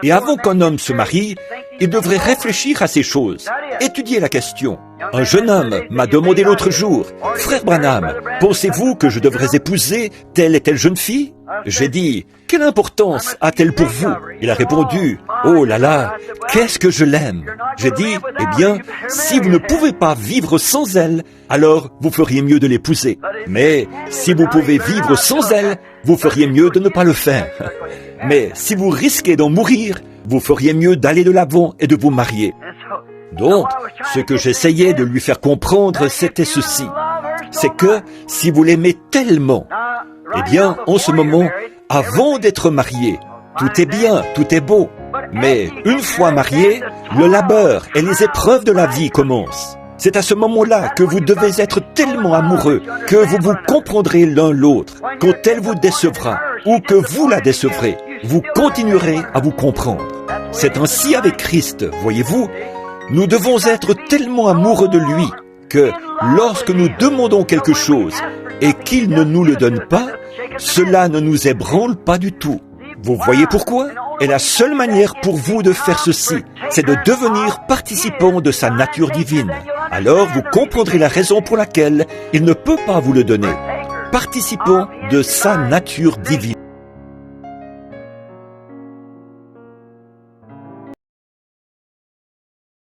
Et avant qu'un homme se marie, il devrait réfléchir à ces choses, étudier la question. Un jeune homme m'a demandé l'autre jour, « Frère Branham, pensez-vous que je devrais épouser telle et telle jeune fille ?» J'ai dit, « Quelle importance a-t-elle pour vous ?» Il a répondu, « Oh là là, qu'est-ce que je l'aime !» J'ai dit, « Eh bien, si vous ne pouvez pas vivre sans elle, alors vous feriez mieux de l'épouser. Mais si vous pouvez vivre sans elle, vous feriez mieux de ne pas le faire. Mais si vous risquez d'en mourir, vous feriez mieux d'aller de l'avant et de vous marier. » Donc, ce que j'essayais de lui faire comprendre, c'était ceci. C'est que si vous l'aimez tellement, eh bien, en ce moment, avant d'être marié, tout est bien, tout est beau. Mais une fois marié, le labeur et les épreuves de la vie commencent. C'est à ce moment-là que vous devez être tellement amoureux que vous vous comprendrez l'un l'autre. Quand elle vous décevra ou que vous la décevrez, vous continuerez à vous comprendre. C'est ainsi avec Christ, voyez-vous. Nous devons être tellement amoureux de lui que lorsque nous demandons quelque chose et qu'il ne nous le donne pas, cela ne nous ébranle pas du tout. Vous voyez pourquoi? Et la seule manière pour vous de faire ceci, c'est de devenir participant de sa nature divine. Alors vous comprendrez la raison pour laquelle il ne peut pas vous le donner. Participant de sa nature divine.